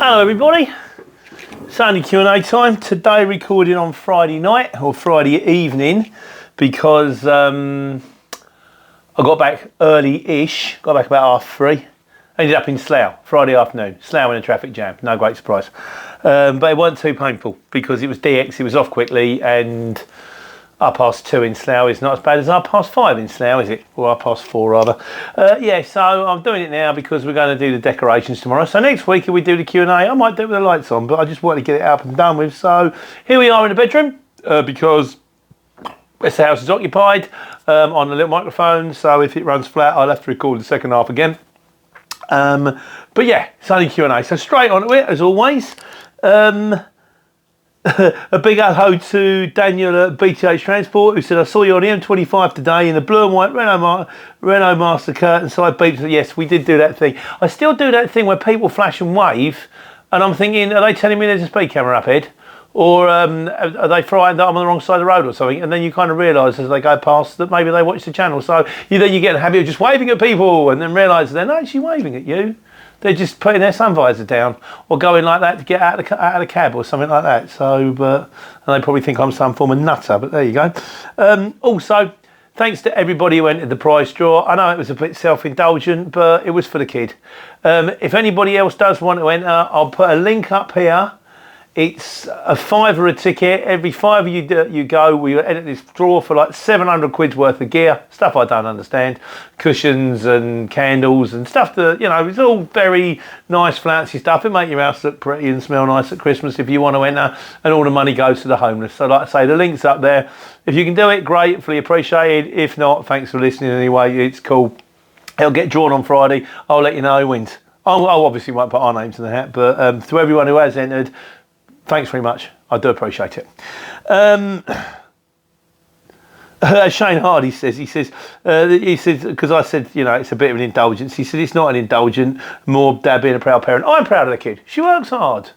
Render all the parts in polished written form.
Hello everybody, it's only Q&A time. Today recording on Friday night or Friday evening because I got back early-ish, got back about 3:30. Ended up in Slough, Friday afternoon. Slough in a traffic jam, no great surprise. But it wasn't too painful because it was DX, it was off quickly, and 2:30 in Slough is not as bad as 5:30 in Slough, is it? Or 4:30 rather. Yeah, so I'm doing it now because we're going to do the decorations tomorrow. So next week, if we do the Q&A, I might do it with the lights on, but I just wanted to get it up and done with. So here we are in the bedroom because the house is occupied on the little microphone. So if it runs flat, I'll have to record the second half again. But yeah, it's only Q&A. So straight on to it, as always. A big hello to Daniel at BTH Transport, who said, I saw you on the M25 today in the blue and white Renault Master curtain side beeps. Yes, we did do that thing. I still do that thing where people flash and wave, and I'm thinking, are they telling me there's a speed camera up ahead? Or are they frightened that I'm on the wrong side of the road or something? And then you kind of realise as they go past that maybe they watch the channel. So then you get the habit of just waving at people and then realise they're not actually waving at you. They're just putting their sun visor down or going like that to get out of the cab or something like that. So, and they probably think I'm some form of nutter, but there you go. Also, thanks to everybody who entered the prize draw. I know it was a bit self-indulgent, but it was for the kid. If anybody else does want to enter, I'll put a link up here. It's a £5 a ticket. Every £5 you go, we enter this draw for like 700 quid's worth of gear. Stuff I don't understand. Cushions and candles and stuff that, it's all very nice, fancy stuff. It make your house look pretty and smell nice at Christmas if you want to enter. And all the money goes to the homeless. So like I say, the link's up there. If you can do it, gratefully appreciated. If not, thanks for listening anyway. It's cool. It'll get drawn on Friday. I'll let you know who wins. I obviously won't put our names in the hat, but to everyone who has entered, thanks very much. I do appreciate it. Shane Hardy says, because I said, it's a bit of an indulgence. He said, it's not an indulgent, more dad being a proud parent. I'm proud of the kid. She works hard.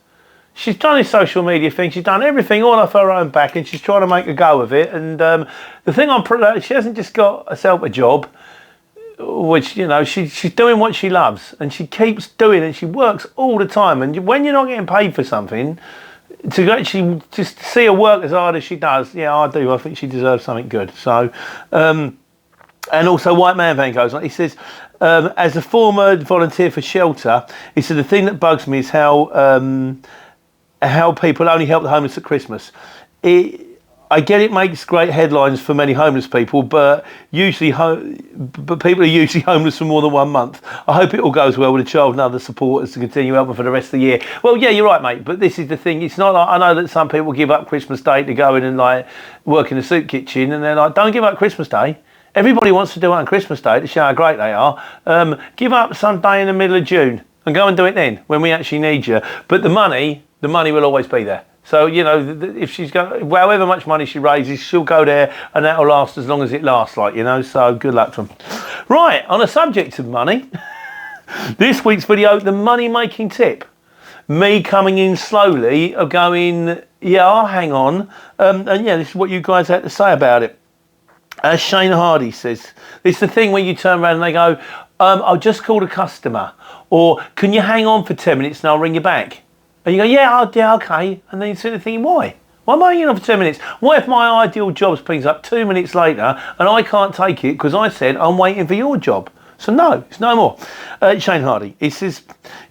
She's done his social media thing. She's done everything all off her own back, and she's trying to make a go of it. And the thing she hasn't just got herself a job, which, she's doing what she loves, and she keeps doing it. She works all the time. And when you're not getting paid for something, to actually just see her work as hard as she does, yeah, I do. I think she deserves something good. So, and also White Man Van goes on. He says, as a former volunteer for shelter, he said the thing that bugs me is how people only help the homeless at Christmas. I get it makes great headlines for many homeless people, but people are usually homeless for more than 1 month. I hope it all goes well with the child and other supporters to continue helping for the rest of the year. Well, yeah, you're right, mate, but this is the thing. It's not like, I know that some people give up Christmas Day to go in and work in the soup kitchen, and they're like, don't give up Christmas Day. Everybody wants to do it on Christmas Day to show how great they are. Give up some day in the middle of June and go and do it then when we actually need you. But the money will always be there. So, if she's got, however much money she raises, she'll go there and that'll last as long as it lasts, so good luck to them. Right, on the subject of money, this week's video, the money-making tip. Me coming in slowly, of going, yeah, I'll hang on, and yeah, this is what you guys had to say about it. As Shane Hardy says, it's the thing where you turn around and they go, I'll just call the customer, or can you hang on for 10 minutes and I'll ring you back? And you go, yeah, okay. And then you're sitting there thinking, why? Why am I hanging on for 10 minutes? What if my ideal job brings up 2 minutes later and I can't take it because I said I'm waiting for your job? So no, it's no more. Shane Hardy, he says,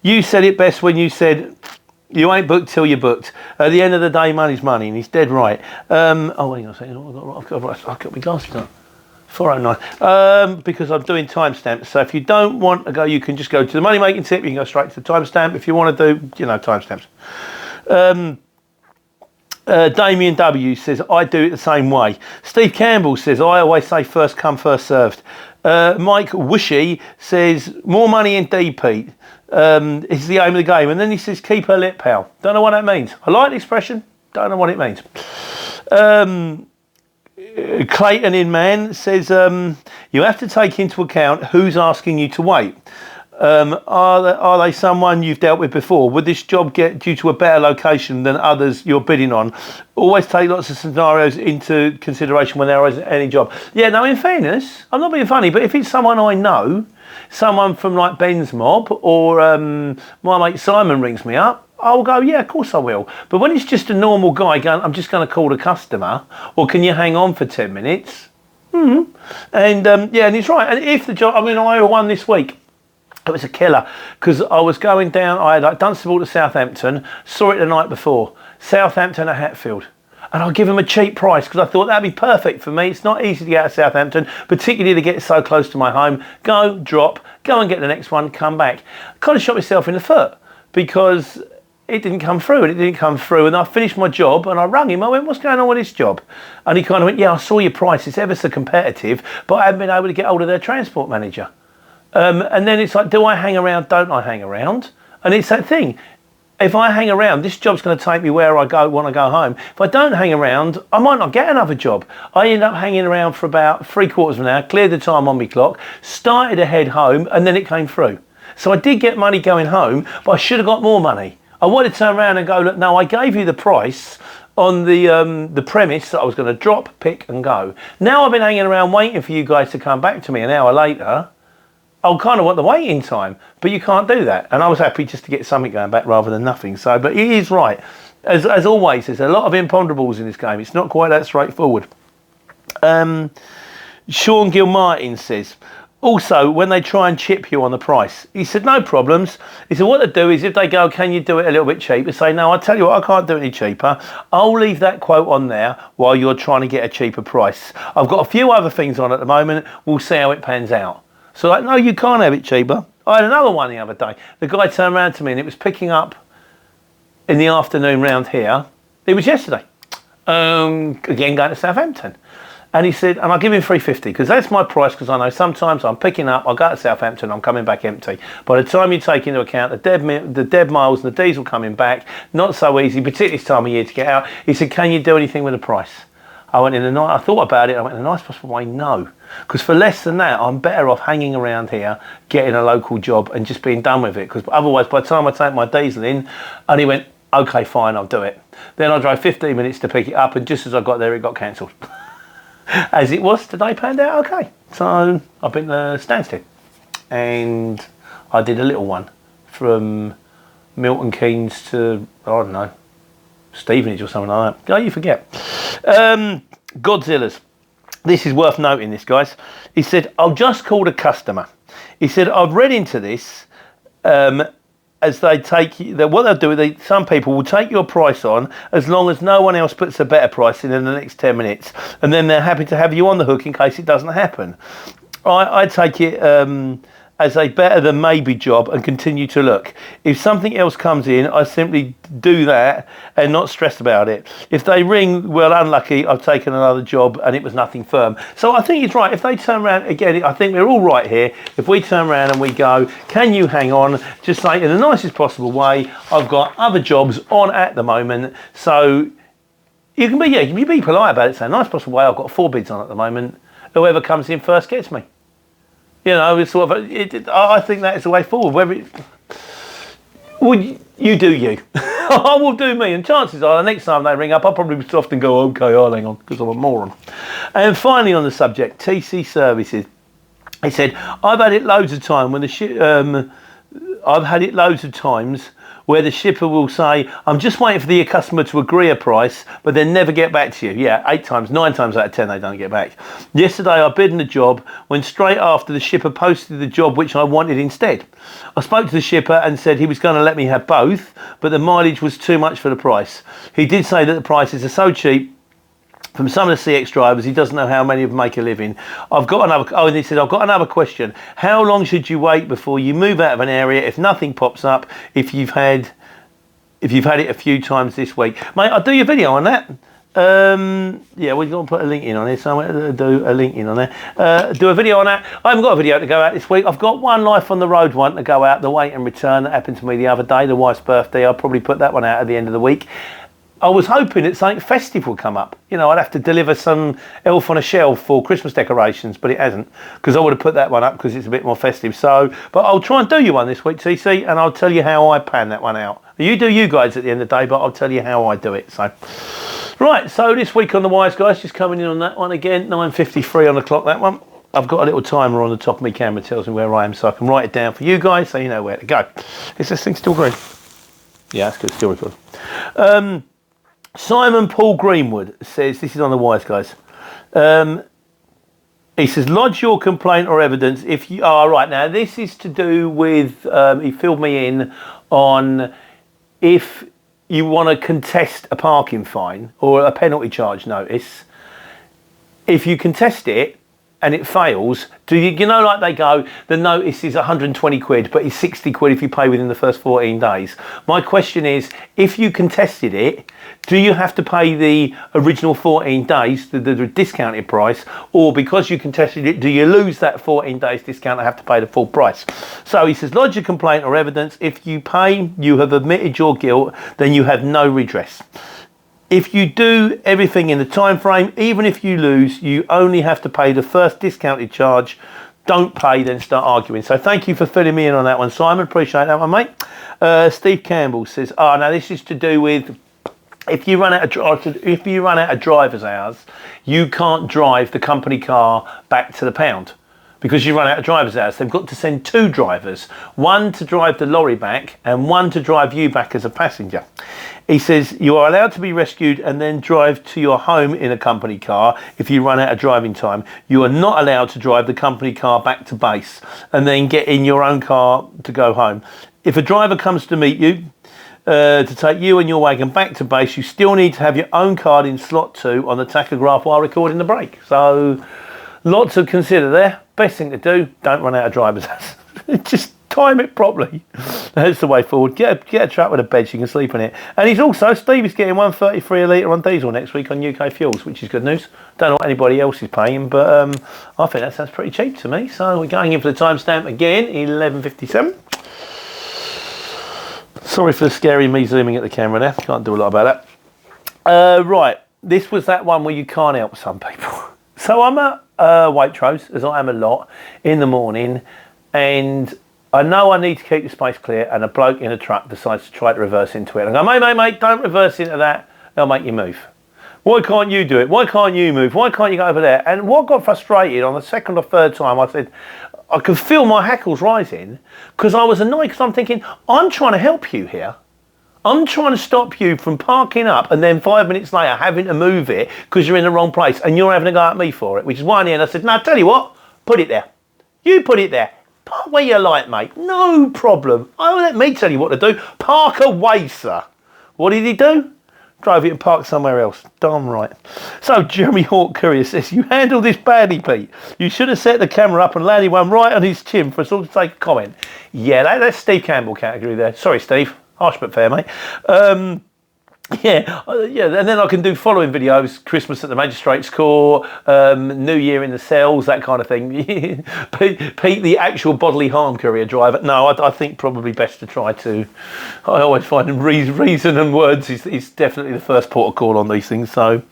you said it best when you said, you ain't booked till you're booked. At the end of the day, money's money, and he's dead right. Wait on a second. I've got my glasses on. 409, because I'm doing timestamps. So if you don't want to go, you can just go to the money making tip. You can go straight to the timestamp if you want to do, timestamps. Damien W says, I do it the same way. Steve Campbell says, I always say first come, first served. Mike Wishy says, more money indeed, Pete. Is the aim of the game. And then he says, keep her lip, pal. Don't know what that means. I like the expression. Don't know what it means. Clayton in Man says, you have to take into account who's asking you to wait. Are they someone you've dealt with before? Would this job get you to a better location than others you're bidding on? Always take lots of scenarios into consideration when there isn't any job. Yeah, no, in fairness, I'm not being funny, but if it's someone I know, someone from like Ben's mob, or my mate Simon rings me up, I'll go, yeah, of course I will. But when it's just a normal guy going, I'm just going to call the customer, or can you hang on for 10 minutes? And yeah, and it's right. And if the job, I mean, I had one this week. It was a killer because I was going down, I had Dunstable to Southampton, saw it the night before, Southampton to Hatfield. And I'll give them a cheap price because I thought that'd be perfect for me. It's not easy to get out of Southampton, particularly to get so close to my home. Go, drop, go and get the next one, come back. Kind of shot myself in the foot because it didn't come through, and I finished my job and I rang him. I went, what's going on with this job? And he kind of went, yeah, I saw your price. It's ever so competitive, but I haven't been able to get hold of their transport manager. And then it's like, do I hang around? Don't I hang around? And it's that thing. If I hang around, this job's going to take me where I want to go home. If I don't hang around, I might not get another job. I ended up hanging around for about 3/4 of an hour, cleared the time on my clock, started to head home, and then it came through. So I did get money going home, but I should have got more money. I wanted to turn around and go, look, no, I gave you the price on the premise that I was going to drop, pick and go. Now I've been hanging around waiting for you guys to come back to me an hour later. I'll kind of want the waiting time, but you can't do that. And I was happy just to get something going back rather than nothing. So, but it is right. As always, there's a lot of imponderables in this game. It's not quite that straightforward. Sean Gilmartin says, also, when they try and chip you on the price, he said, no problems. He said, what they do is if they go, can you do it a little bit cheaper? Say, no, I tell you what, I can't do it any cheaper. I'll leave that quote on there while you're trying to get a cheaper price. I've got a few other things on at the moment. We'll see how it pans out. So like, no, you can't have it cheaper. I had another one the other day. The guy turned around to me and it was picking up in the afternoon round here. It was yesterday. Again, going to Southampton. And he said, and I'll give him $3.50 because that's my price, because I know sometimes I'm picking up, I'll go to Southampton, I'm coming back empty. By the time you take into account the dead miles and the diesel coming back, not so easy, particularly this time of year to get out. He said, can you do anything with the price? I went in the night, I thought about it, I went in the nice possible way, no. Because for less than that, I'm better off hanging around here, getting a local job and just being done with it. Because otherwise, by the time I take my diesel in, and he went, okay, fine, I'll do it. Then I drove 15 minutes to pick it up, and just as I got there, it got cancelled. As it was, today panned out okay. So I've been to Stansted. And I did a little one from Milton Keynes to, I don't know, Stevenage or something like that. Oh, you forget. Godzilla's. This is worth noting, this, guys. He said, I'll just call the customer. He said, I've read into this as they take, what they'll do is some people will take your price on as long as no one else puts a better price in the next 10 minutes. And then they're happy to have you on the hook in case it doesn't happen. I take it as a better than maybe job and continue to look. If something else comes in, I simply do that and not stress about it. If they ring, well, unlucky, I've taken another job and it was nothing firm. So I think it's right. If they turn around, again, I think we're all right here. If we turn around and we go, can you hang on? Just say in the nicest possible way, I've got other jobs on at the moment. So you can be polite about it. Say, nice possible way, I've got 4 bids on at the moment. Whoever comes in first gets me. You know, it's sort of. I think that is the way forward. Whether you do you, I will do me, and chances are the next time they ring up, I'll probably often go, okay, I'll hang on because I'm a moron. And finally, on the subject, TC Services, he said, I've had it loads of time when the I've had it loads of times where the shipper will say, I'm just waiting for the customer to agree a price, but then never get back to you. Yeah, 9 times out of 10, they don't get back. Yesterday, I bid in a job when straight after the shipper posted the job which I wanted instead. I spoke to the shipper and said he was going to let me have both, but the mileage was too much for the price. He did say that the prices are so cheap from some of the CX drivers, he doesn't know how many of them make a living. And he said, I've got another question. How long should you wait before you move out of an area if nothing pops up, if you've had it a few times this week? Mate, I'll do your video on that. Yeah, we're going to put a link in on here, so I'm going to do a link in on there. Do a video on that. I haven't got a video to go out this week. I've got one Life on the Road one to go out, the wait and return that happened to me the other day, the wife's birthday. I'll probably put that one out at the end of the week. I was hoping that something festive would come up. You know, I'd have to deliver some elf on a shelf for Christmas decorations, but it hasn't, because I would have put that one up because it's a bit more festive. So, but I'll try and do you one this week, TC, and I'll tell you how I pan that one out. You do you guys at the end of the day, but I'll tell you how I do it. So, right, so this week on the Wise Guys, just coming in on that one again, 9:53 on the clock, that one. I've got a little timer on the top of my camera, tells me where I am, so I can write it down for you guys so you know where to go. Is this thing still green? Yeah, that's good, still recording. Simon Paul Greenwood says, this is on the Wise Guys. He says, lodge your complaint or evidence if you... Oh, right, now this is to do with... he filled me in on if you want to contest a parking fine or a penalty charge notice. If you contest it and it fails, do you know, like they go, the notice is 120 quid, but it's 60 quid if you pay within the first 14 days. My question is, if you contested it, do you have to pay the original 14 days, the discounted price, or because you contested it, do you lose that 14 days discount and have to pay the full price? So he says, lodge a complaint or evidence. If you pay, you have admitted your guilt, then you have no redress. If you do everything in the time frame, even if you lose, you only have to pay the first discounted charge. Don't pay, then start arguing. So thank you for filling me in on that one, Simon. Appreciate that one, mate. Steve Campbell says, oh, now this is to do with if you run out of driver's hours, you can't drive the company car back to the pound. Because you run out of driver's hours, they've got to send 2 drivers, one to drive the lorry back and one to drive you back as a passenger. He says you are allowed to be rescued and then drive to your home in a company car if you run out of driving time. You are not allowed to drive the company car back to base and then get in your own car to go home. If a driver comes to meet you, to take you and your wagon back to base, you still need to have your own card in slot 2 on the tachograph while recording the brake. So lots to consider there. Best thing to do, don't run out of driver's hours. Just time it properly. That's the way forward. Get a truck with a bed so you can sleep in it. And he's also, Steve is getting 133 a litre on diesel next week on UK fuels, which is good news. Don't know what anybody else is paying, but I think that sounds pretty cheap to me. So we're going in for the timestamp again, 11:57. Sorry for the scary me zooming at the camera there. Can't do a lot about that. Right, this was that one where you can't help some people. So I'm at Waitrose, as I am a lot, in the morning, and I know I need to keep the space clear, and a bloke in a truck decides to try to reverse into it. I go, mate, don't reverse into that. They'll make you move. Why can't you do it? Why can't you move? Why can't you go over there? And what got frustrated on the second or third time, I said, I could feel my hackles rising because I was annoyed because I'm thinking, I'm trying to help you here. I'm trying to stop you from parking up and then 5 minutes later having to move it because you're in the wrong place and you're having a go at me for it, which is why in the end I said, no, tell you what, put it there. You put it there. Park where you like, mate. No problem. Oh, let me tell you what to do. Park away, sir. What did he do? Drove it and parked somewhere else. Darn right. So Jeremy Hawk Courier says, you handled this badly, Pete. You should have set the camera up and landed one right on his chin for us all to take a comment. Yeah, that's Steve Campbell category there. Sorry, Steve. Harsh but fair, mate. Yeah, and then I can do following videos: Christmas at the Magistrates Court, New Year in the cells, that kind of thing. Pete, the actual bodily harm courier driver. No, I think probably best to try to. I always find reason and words is definitely the first port of call on these things. So,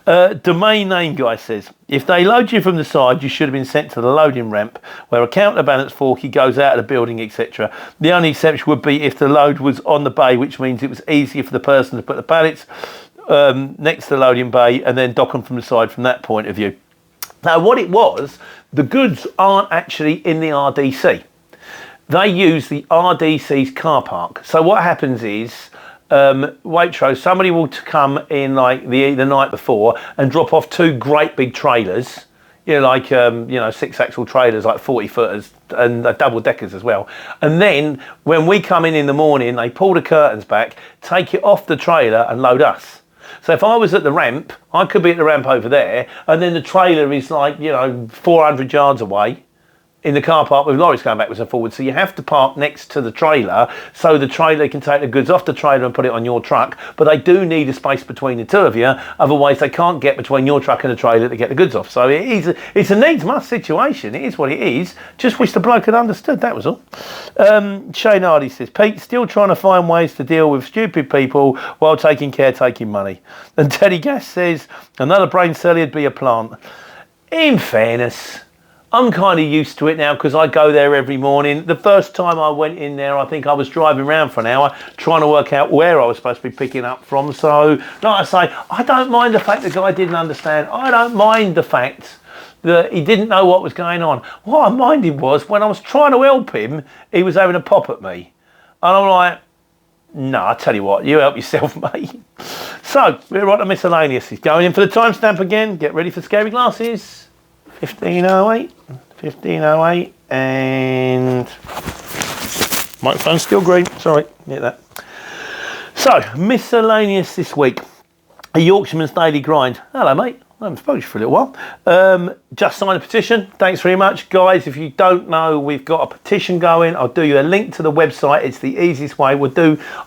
domain name guy says, if they load you from the side, you should have been sent to the loading ramp where a counterbalance forky goes out of the building, etc. The only exception would be if the load was on the bay, which means it was easier for the person to put the pallets next to the loading bay and then dock them from the side from that point of view. Now, what it was, the goods aren't actually in the RDC. They use the RDC's car park. So what happens is, Waitrose, somebody will come in like the night before and drop off 2 great big trailers, like 6-axle trailers, like 40-footers and double deckers as well. And then when we come in the morning, they pull the curtains back, take it off the trailer and load us. So if I was at the ramp, I could be at the ramp over there, and then the trailer is like 400 yards away in the car park with lorries going backwards and forwards. So you have to park next to the trailer so the trailer can take the goods off the trailer and put it on your truck. But they do need a space between the two of you. Otherwise, they can't get between your truck and the trailer to get the goods off. So it's a needs-must situation. It is what it is. Just wish the bloke had understood, that was all. Shane Hardy says, Pete, still trying to find ways to deal with stupid people while taking money. And Teddy Gas says, another brain cell, he'd be a plant. In fairness, I'm kind of used to it now because I go there every morning. The first time I went in there, I think I was driving around for an hour trying to work out where I was supposed to be picking up from. So, like I say, I don't mind the fact the guy didn't understand. I don't mind the fact that he didn't know what was going on. What I minded was when I was trying to help him, he was having a pop at me. And I'm like, no, I tell you what, you help yourself, mate. So, we're on to miscellaneous. He's going in for the timestamp again. Get ready for scary glasses. 15:08, 15:08, and microphone's still green. Sorry, get that. So, miscellaneous this week. A Yorkshireman's Daily Grind. Hello, mate. I haven't spoken to you for a little while. Just signed a petition. Thanks very much, guys. If you don't know, we've got a petition going. I'll do you a link to the website. It's the easiest way. I'll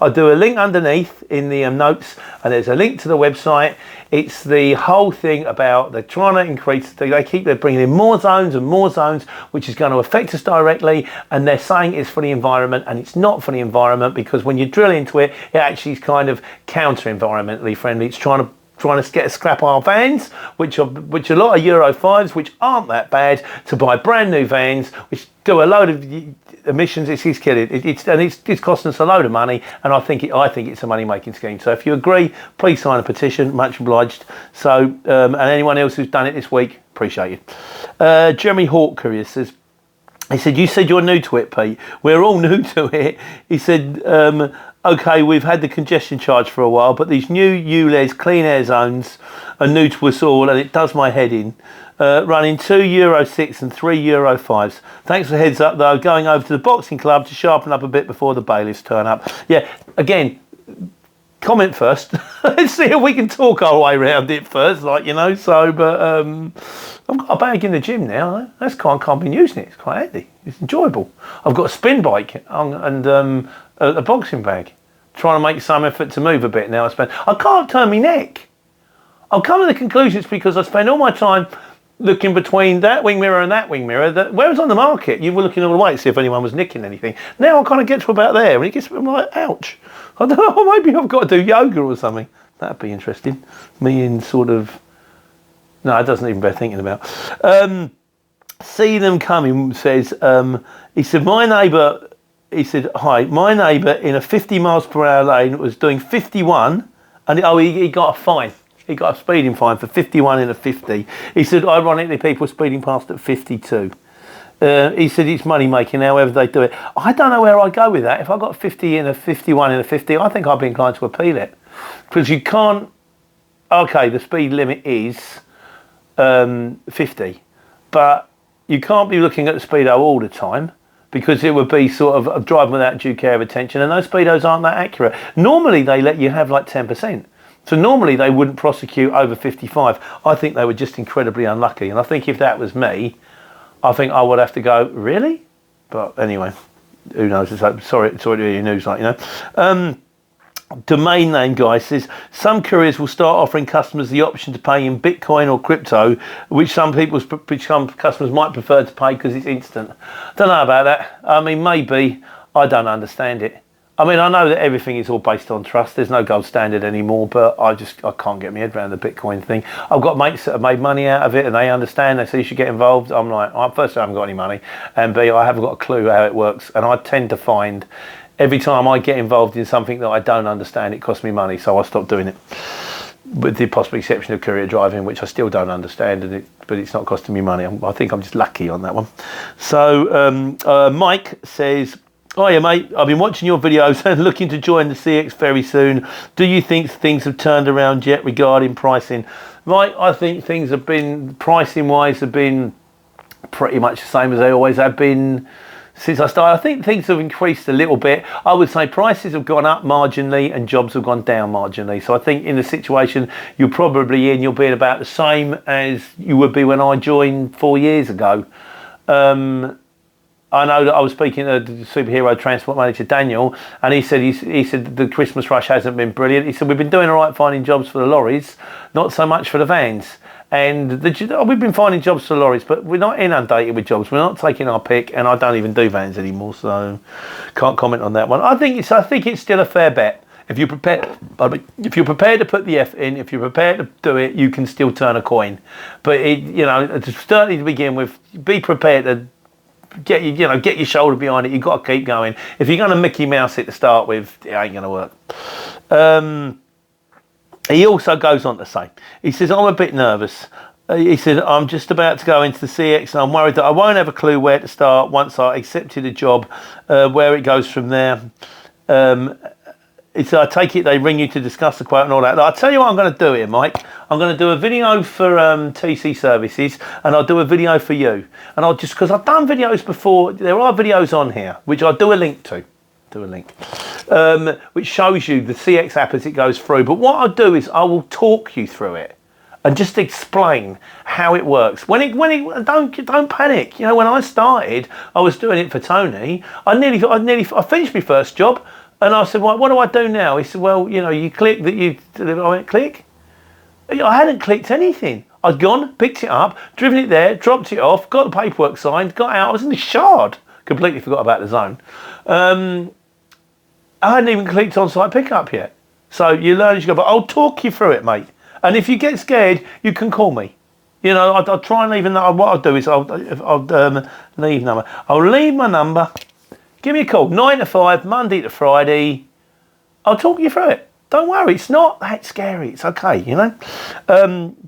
do a link underneath in the notes, and there's a link to the website. It's the whole thing about they're trying to increase. They're bringing in more zones and more zones, which is going to affect us directly. And they're saying it's for the environment, and it's not for the environment because when you drill into it, it actually is kind of counter-environmentally friendly. It's trying to get a scrap our vans, which are a lot of Euro 5s, which aren't that bad, to buy brand new vans, which do a load of emissions. It's killing it. It's costing us a load of money, and I think it's a money making scheme. So if you agree, please sign a petition. Much obliged. So and anyone else who's done it this week, appreciate you. Jeremy Hawk Courier says. He said, you said you're new to it, Pete. We're all new to it. He said, OK, we've had the congestion charge for a while, but these new ULEZ clean air zones are new to us all, and it does my head in. Running 2 Euro 6 and 3 Euro 5s. Thanks for the heads up, though. Going over to the boxing club to sharpen up a bit before the bailiffs turn up. Yeah, again, comment first. Let's see if we can talk our way around it first, but I've got a bag in the gym now. That's can't be using it. It's quite handy. It's enjoyable. I've got a spin bike and a boxing bag. Trying to make some effort to move a bit now. I can't turn my neck. I'll come to the conclusion it's because I spend all my time looking between that wing mirror and that wing mirror. Where it was on the market, you were looking all the way to see if anyone was nicking anything. Now I kind of get to about there, and it gets, I'm like, ouch. I don't know, maybe I've got to do yoga or something. That'd be interesting. Me in sort of... No, it doesn't even bear thinking about. See Them Coming says, he said, hi, my neighbour in a 50 miles per hour lane was doing 51, and he got a fine. He got a speeding fine for 51 in a 50. He said, ironically, people are speeding past at 52. He said it's money making however they do it. I don't know where I go with that. If I got 50 in a 51 in a 50, I think I'd be inclined to appeal it. Because you can't... OK, the speed limit is 50. But you can't be looking at the speedo all the time because it would be sort of driving without due care of attention. And those speedos aren't that accurate. Normally, they let you have like 10%. So normally they wouldn't prosecute over 55. I think they were just incredibly unlucky. And I think if that was me, I think I would have to go, really? But anyway, who knows? Sorry to hear your news, Domain name guy says, some couriers will start offering customers the option to pay in Bitcoin or crypto, which some customers might prefer to pay because it's instant. Don't know about that. I mean, maybe. I don't understand it. I mean, I know that everything is all based on trust. There's no gold standard anymore, but I can't get my head around the Bitcoin thing. I've got mates that have made money out of it and they understand. They say you should get involved. I'm like, first, I haven't got any money. And B, I haven't got a clue how it works. And I tend to find every time I get involved in something that I don't understand, it costs me money. So I stopped doing it. With the possible exception of courier driving, which I still don't understand, but it's not costing me money. I think I'm just lucky on that one. So Mike says, hiya mate, I've been watching your videos and looking to join the CX very soon. Do you think things have turned around yet regarding pricing? Right, I think things have been, pricing wise, have been pretty much the same as they always have been since I started. I think things have increased a little bit. I would say prices have gone up marginally and jobs have gone down marginally. So I think in the situation you're probably in, you'll be about the same as you would be when I joined 4 years ago. I know that I was speaking to the superhero transport manager Daniel, and he said the Christmas rush hasn't been brilliant. He said we've been doing all right finding jobs for the lorries, not so much for the vans. And we've been finding jobs for the lorries, but we're not inundated with jobs. We're not taking our pick, and I don't even do vans anymore, so can't comment on that one. I think it's still a fair bet. If you're prepared to put the F in, if you're prepared to do it, you can still turn a coin. But certainly to begin with, be prepared to get your shoulder behind it. You've got to keep going. If you're going to Mickey Mouse it to start with, it ain't going to work. He also goes on to say, he says, I'm a bit nervous. He said, I'm just about to go into the CX and I'm worried that I won't have a clue where to start once I accepted a job, where it goes from there. I take it they ring you to discuss the quote and all that. I'll tell you what I'm going to do here, Mike. I'm going to do a video for TC Services, and I'll do a video for you. And I'll just, because I've done videos before, there are videos on here, which I'll do a link to. Which shows you the CX app as it goes through. But what I'll do is I will talk you through it and just explain how it works. Don't panic. You know, when I started, I was doing it for Tony. I finished my first job, and I said, well, what do I do now? He said, well, you click that you deliver. I went, click? I hadn't clicked anything. I'd gone, picked it up, driven it there, dropped it off, got the paperwork signed, got out. I was in the shard. Completely forgot about the zone. I hadn't even clicked on site pickup yet. So you learn as you go, but I'll talk you through it, mate. And if you get scared, you can call me. I'll try and leave a number. What I'll do is I'll leave number. I'll leave my number. Give me a call, 9 to 5, Monday to Friday. I'll talk you through it. Don't worry, it's not that scary. It's okay,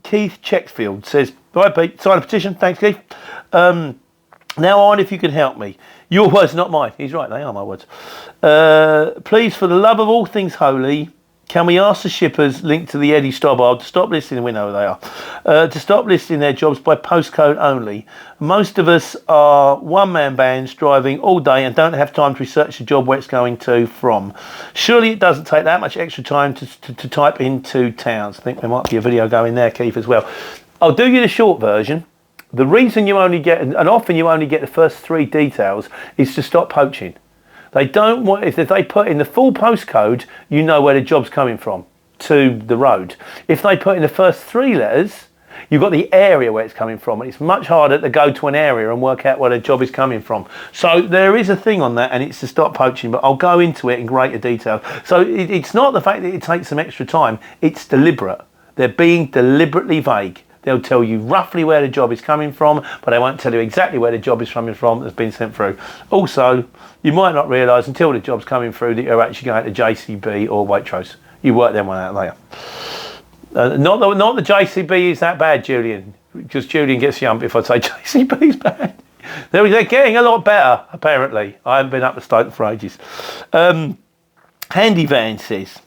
Keith Checkfield says, right, Pete, sign a petition. Thanks, Keith. Now on, if you can help me. Your words, not mine. He's right, they are my words. Please, for the love of all things holy, can we ask the shippers linked to the Eddie Stobbard to stop listing, we know who they are, to stop listing their jobs by postcode only? Most of us are one-man bands driving all day and don't have time to research the job where it's going to from. Surely it doesn't take that much extra time to type into towns. I think there might be a video going there, Keith, as well. I'll do you the short version. The reason you only get, and often you only get the first 3 details, is to stop poaching. They don't want, if they put in the full postcode, you know where the job's coming from, to the road. If they put in the first 3 letters, you've got the area where it's coming from, and it's much harder to go to an area and work out where the job is coming from. So there is a thing on that, and it's to stop poaching, but I'll go into it in greater detail. So it's not the fact that it takes some extra time, it's deliberate. They're being deliberately vague. They'll tell you roughly where the job is coming from, but they won't tell you exactly where the job is coming from that's been sent through. Also, you might not realise until the job's coming through that you're actually going to JCB or Waitrose. You work them one out later. Not the JCB is that bad, Julian, because Julian gets yumped if I say JCB's bad. They're getting a lot better, apparently. I haven't been up to Stoke for ages. Handy Van says,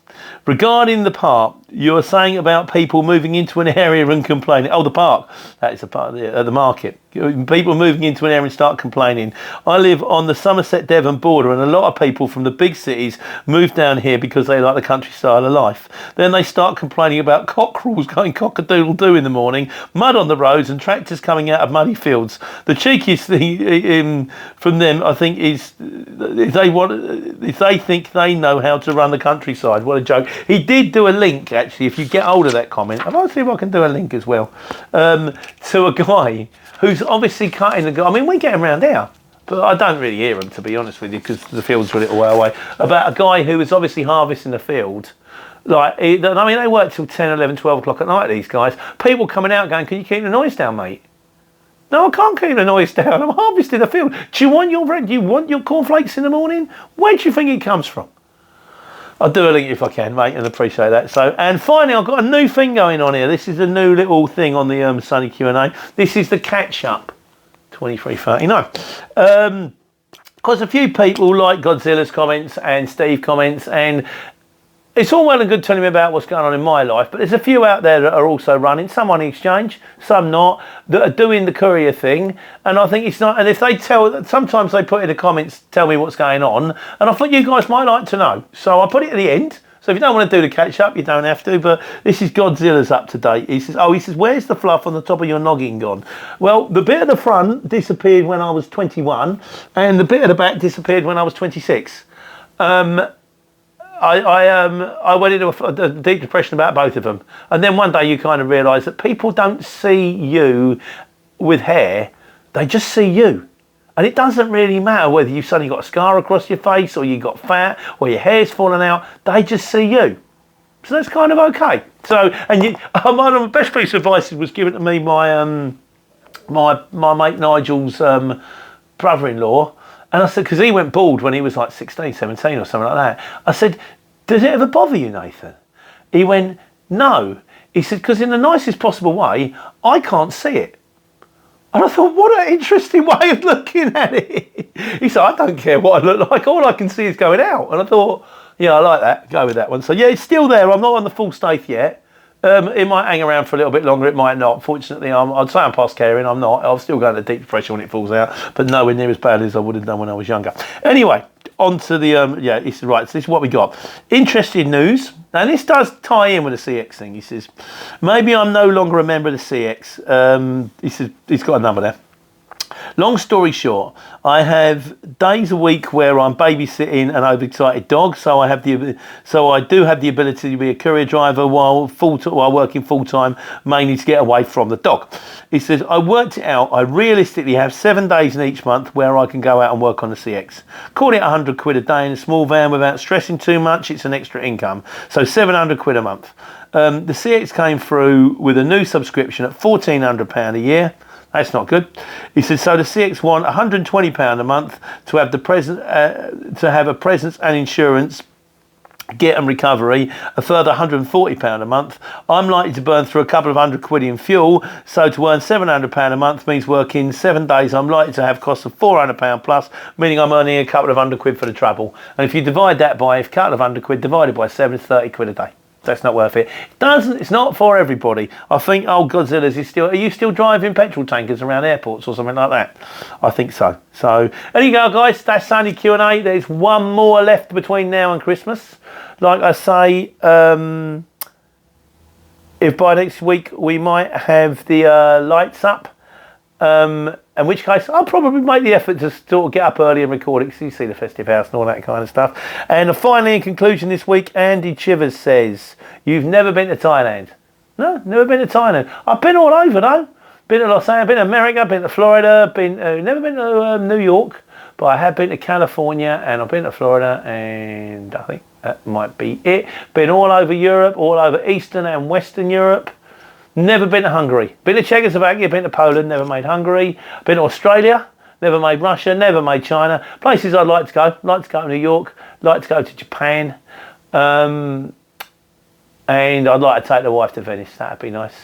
regarding the park, you were saying about people moving into an area and complaining. Oh, the park. That is a part of the market. People moving into an area and start complaining. I live on the Somerset-Devon border, and a lot of people from the big cities move down here because they like the country style of life. Then they start complaining about cockerels going cock-a-doodle-doo in the morning, mud on the roads, and tractors coming out of muddy fields. The cheekiest thing from them, I think, is if they think they know how to run the countryside. What a joke. He did do a link, actually, if you get hold of that comment. I'll see if I can do a link as well, to a guy who's obviously cutting the guy. I mean, we get him around here, but I don't really hear him, to be honest with you, because the field's a little way away. About a guy who was obviously harvesting the field. They work till 10, 11, 12 o'clock at night, these guys. People coming out going, can you keep the noise down, mate? No, I can't keep the noise down. I'm harvesting the field. Do you want your cornflakes in the morning? Where do you think it comes from? I'll do a link if I can, mate, and appreciate that. So, and finally, I've got a new thing going on here. This is a new little thing on the Sunny Q&A. This is the catch-up, 2339. Because a few people like Godzilla's comments and Steve comments, and it's all well and good telling me about what's going on in my life, but there's a few out there that are also running, some on the exchange, some not, that are doing the courier thing, and I think it's not, and if they sometimes they put in the comments, tell me what's going on, and I thought you guys might like to know, so I put it at the end, So if you don't want to do the catch up, you don't have to. But this is Godzilla's up to date. He says, where's the fluff on the top of your noggin gone? Well, the bit at the front disappeared when I was 21, and the bit at the back disappeared when I was 26. I went into a deep depression about both of them. And then one day you kind of realise that people don't see you with hair, they just see you. And it doesn't really matter whether you've suddenly got a scar across your face or you got fat or your hair's fallen out, they just see you. So that's kind of okay. So, and one of the best piece of advice was given to me by my mate Nigel's brother-in-law. And I said, because he went bald when he was like 16, 17 or something like that. I said, does it ever bother you, Nathan? He went, no. He said, because in the nicest possible way, I can't see it. And I thought, what an interesting way of looking at it. He said, I don't care what I look like. All I can see is going out. And I thought, yeah, I like that. Go with that one. So, yeah, it's still there. I'm not on the full state yet. It might hang around for a little bit longer. It might not. Fortunately, I'd say I'm past caring. I'm not. I'll still go into deep depression when it falls out. But nowhere near as bad as I would have done when I was younger. Anyway, on to the, this is right. So this is what we got. Interesting news. Now, this does tie in with the CX thing. He says, maybe I'm no longer a member of the CX. He says, he's got a number there. Long story short, I have days a week where I'm babysitting an overexcited dog, so I do have the ability to be a courier driver while working full time, mainly to get away from the dog. He says, I worked it out. I realistically have 7 days in each month where I can go out and work on the CX. Call it 100 quid a day in a small van without stressing too much. It's an extra income. So 700 quid a month. The CX came through with a new subscription at £1,400 a year. That's not good. He says, so the CX want £120 a month to have to have a presence and insurance, get and recovery, a further £140 a month. I'm likely to burn through a couple of £100 in fuel, so to earn £700 a month means working 7 days. I'm likely to have costs of £400 plus, meaning I'm earning a couple of £100 for the travel. And if you divide that by a couple of £100 divided by 7, it's £30 a day. That's not worth it. It's not for everybody. I think Godzilla's is still. Are you still driving petrol tankers around airports or something like that? I think so. So there you go, guys. That's Sunday Q&A. There's one more left between now and Christmas. Like I say, if by next week we might have the lights up. In which case I'll probably make the effort to sort of get up early and record it, because you see the festive house and all that kind of stuff. And finally, in conclusion this week, Andy Chivers says, you've never been to Thailand? No, never been to Thailand. I've been all over though. Been to Los Angeles, been to America, been to Florida, never been to New York, but I have been to California and I've been to Florida, and I think that might be it. Been all over Europe, all over Eastern and Western Europe. Never been to Hungary. Been to Czechoslovakia, been to Poland, never made Hungary. Been to Australia, never made Russia, never made China. Places I'd like to go. Like to go to New York, like to go to Japan. And I'd like to take the wife to Venice. That'd be nice.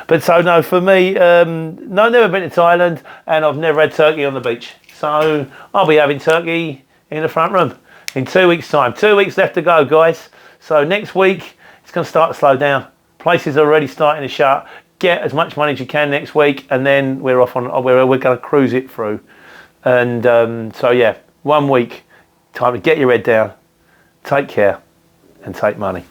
But so no, for me, no, never been to Thailand, and I've never had turkey on the beach. So I'll be having turkey in the front room in 2 weeks' time. 2 weeks left to go, guys. So next week, it's going to start to slow down. Places are already starting to shut. Get as much money as you can next week, and then we're off on. We're going to cruise it through. And so yeah, 1 week, time to get your head down, take care, and take money.